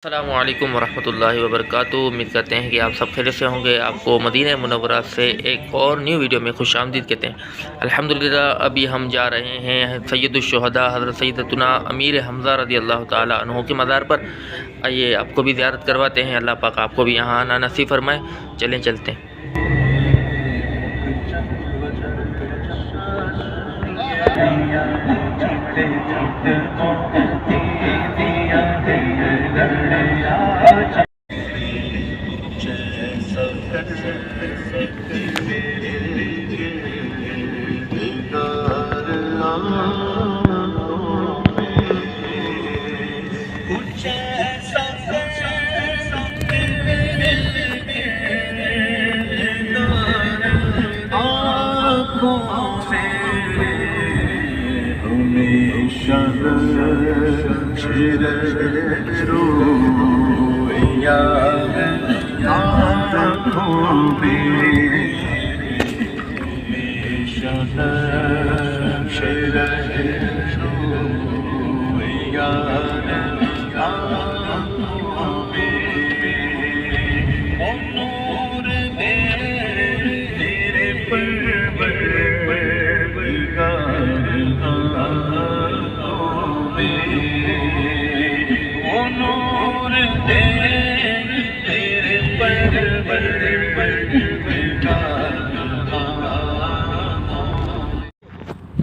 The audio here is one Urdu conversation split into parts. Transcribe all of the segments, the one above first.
السلام علیکم ورحمۃ اللہ وبرکاتہ۔ امید کرتے ہیں کہ آپ سب خیریت سے ہوں گے۔ آپ کو مدینہ منورہ سے ایک اور نیو ویڈیو میں خوش آمدید کہتے ہیں۔ الحمدللہ ابھی ہم جا رہے ہیں سید الشہداء حضرت سیدتنا امیر حمزہ رضی اللہ تعالیٰ عنہ کے مزار پر۔ آئیے آپ کو بھی زیارت کرواتے ہیں، اللہ پاک آپ کو بھی یہاں آنا نصیب فرمائے۔ چلیں چلتے ہیں۔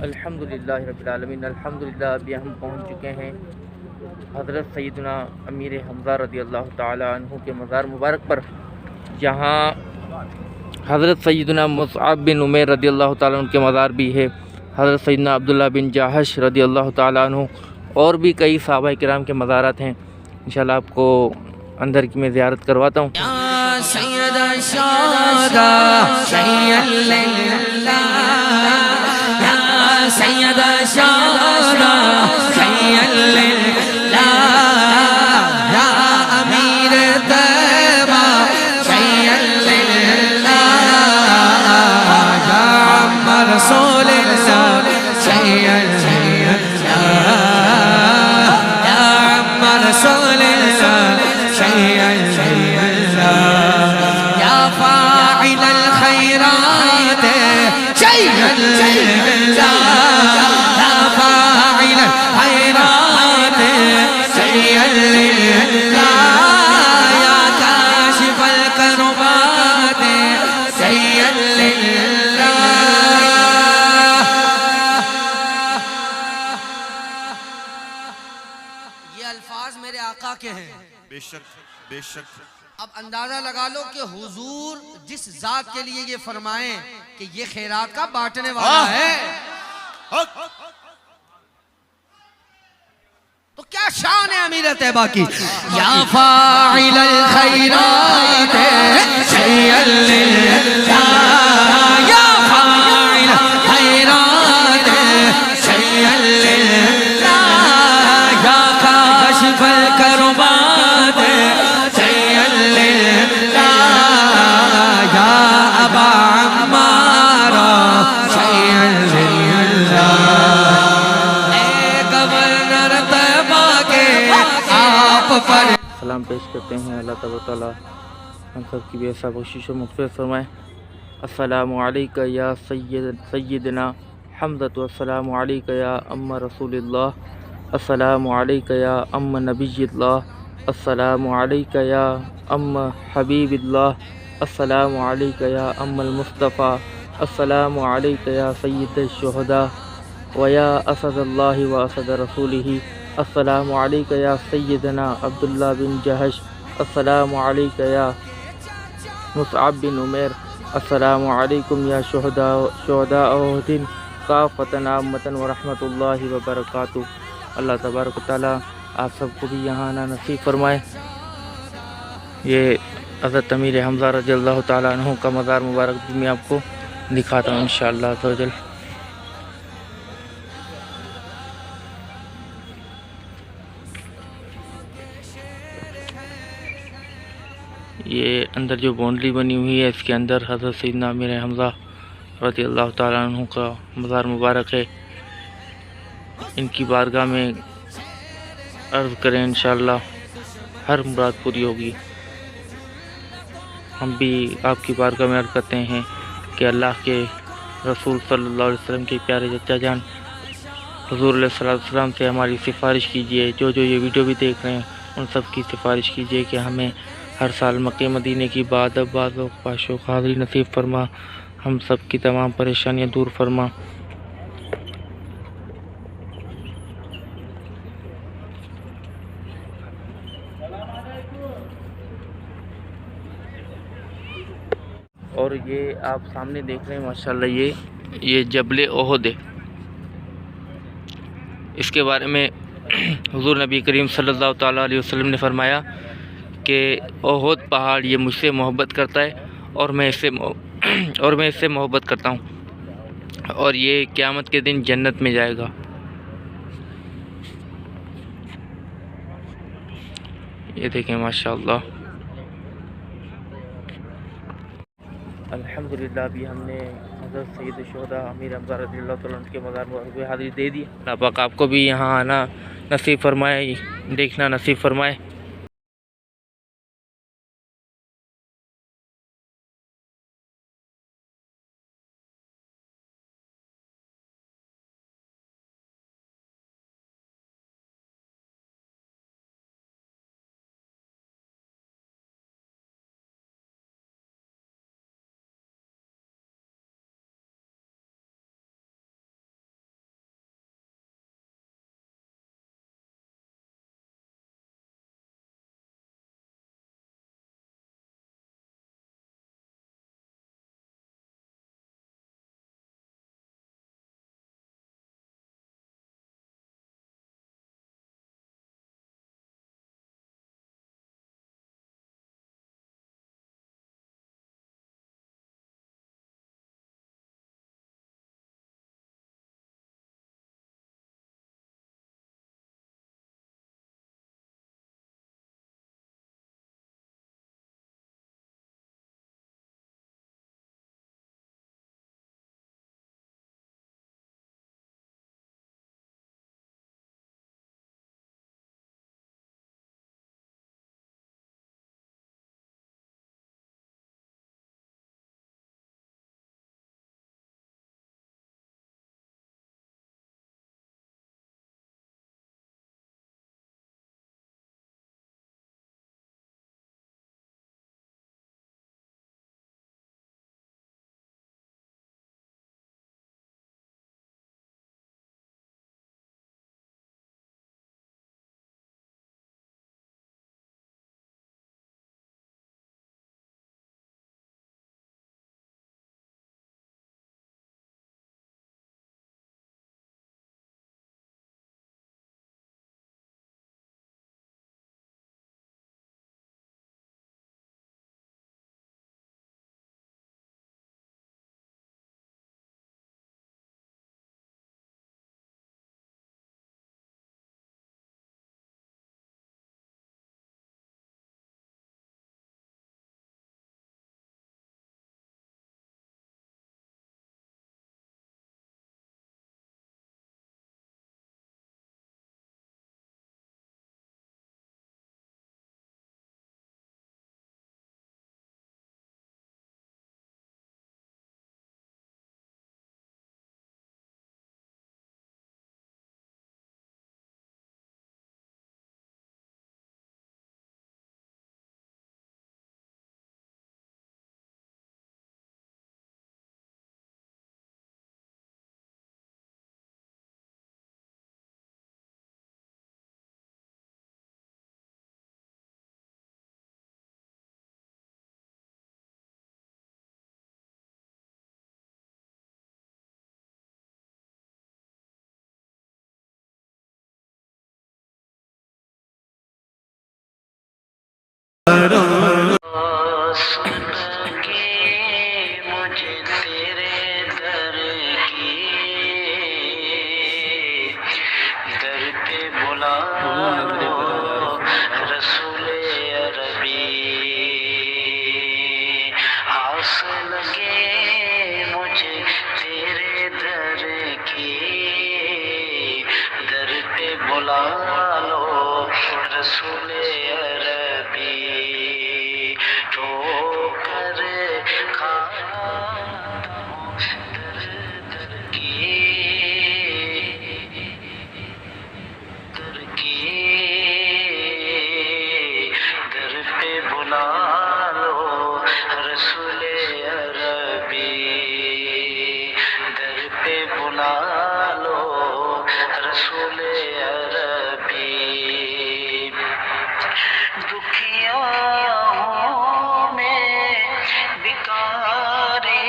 الحمدللہ رب العالمین۔ الحمدللہ ابھی ہم پہنچ چکے ہیں حضرت سیدنا امیر حمزہ رضی اللہ تعالیٰ عنہ کے مزار مبارک پر، جہاں حضرت سیدنا مصعب بن عمیر رضی اللہ تعالیٰ عنہ کے مزار بھی ہے، حضرت سیدنا عبداللہ بن جاحش رضی اللہ تعالیٰ عنہ، اور بھی کئی صحابہ کرام کے مزارات ہیں۔ انشاءاللہ آپ کو اندر کی میں زیارت کرواتا ہوں۔ سید الشہداء سید للہ یا امیر طیبہ سید للہ یا عم رسول اللہ سید للہ یا عم رسول اللہ سید للہ یا فاعل الخیرات سید للہ میرے آقا کے ہیں۔ بے شک بے شک۔ اب اندازہ لگا لو کہ حضور جس ذات کے لیے یہ فرمائیں کہ یہ خیرات کا بانٹنے والا ہے، تو کیا شان ہے امیر طیبہ کی۔ یا فاعل الخیرات سید للہ یا فاعل الخیرات سید للہ یا کاشف الکربات سید للہ یا ابا عمار سید للہ اے گورنر طیبہ کے آپ پر سلام پیش کرتے ہیں۔ اللہ تعالیٰ ہم سب کی بے حساب بخشش و مغفرت فرمائے۔ السلام علیکہ یا سیدنا حمزۃ، السلام علیکہ یا ام رسول اللہ، السلام علیکہ یا ام نبی اللہ، السلام علیکہ یا ام حبیب اللہ، السلام علیکہ یا ام المصطفیٰ، السلام علیکہ یا سید الشہداء و یا اسد اللہ و اسد رسولہ، السلام علیکہ یا سیدنا عبداللہ بن جاحش، السلام علیکہ یا مصعب بن عمیر، السلام علیکم یا شہداء احد کافۃ عامۃ ورحمۃ اللہ وبرکاتہ۔ اللہ تبارک و تعالیٰ آپ سب کو بھی یہاں آنا نصیب فرمائے۔ یہ حضرت امیر حمزہ رضی اللہ تعالیٰ عنہ کا مزار مبارک بھی میں آپ کو دکھاتا ہوں انشاءاللہ عز و جل۔ یہ اندر جو باؤنڈری بنی ہوئی ہے اس کے اندر حضرت سیدنا امیر حمزہ رضی اللہ تعالیٰ عنہ کا مزار مبارک ہے۔ ان کی بارگاہ میں عرض کریں انشاءاللہ ہر مراد پوری ہوگی۔ ہم بھی آپ کی بارگاہ میں عرض کرتے ہیں کہ اللہ کے رسول صلی اللہ علیہ وسلم کے پیارے چچا جان حضور علیہ السلام سے ہماری سفارش کیجیے۔ جو یہ ویڈیو بھی دیکھ رہے ہیں ان سب کی سفارش کیجیے کہ ہمیں ہر سال مکہ مدینے کی بعد و پاشو حاضری نصیب فرما، ہم سب کی تمام پریشانیاں دور فرما۔ اور یہ آپ سامنے دیکھ رہے ہیں ماشاءاللہ یہ جبل احد ہے۔ اس کے بارے میں حضور نبی کریم صلی اللہ تعالیٰ علیہ وسلم نے فرمایا کہ احد پہاڑ یہ مجھ سے محبت کرتا ہے اور میں اس سے محبت کرتا ہوں، اور یہ قیامت کے دن جنت میں جائے گا۔ یہ دیکھیں ماشاءاللہ۔ الحمدللہ ابھی ہم نے حضرت سید الشہداء امیر حمزہ رضی اللہ تعالیٰ عنہ کے مزار مبارک میں حاضری دے دی۔ اللہ پاک آپ کو بھی یہاں آنا نصیب فرمائے، دیکھنا نصیب فرمائے۔ بلا لو رسول عربی در پہ بلا لو رسول عربی دکھیا ہوں میں بیکاری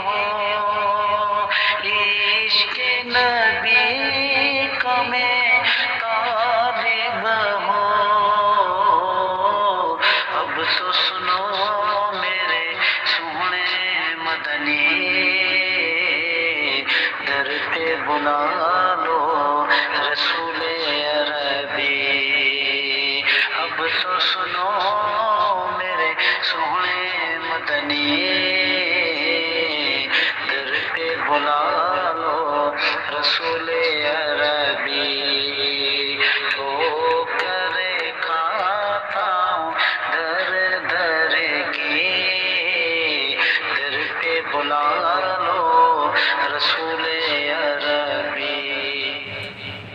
ہوں عشق نبی کا میں طالب ہوں اب تو سنو میرے سونے مدنی در پہ بلا لو رسول عربی اب تو سنو میرے سونے مدنی در پہ بلا لو رسول عربی تو کرے کھاتا ہوں در در کی در پہ بلا لو رسول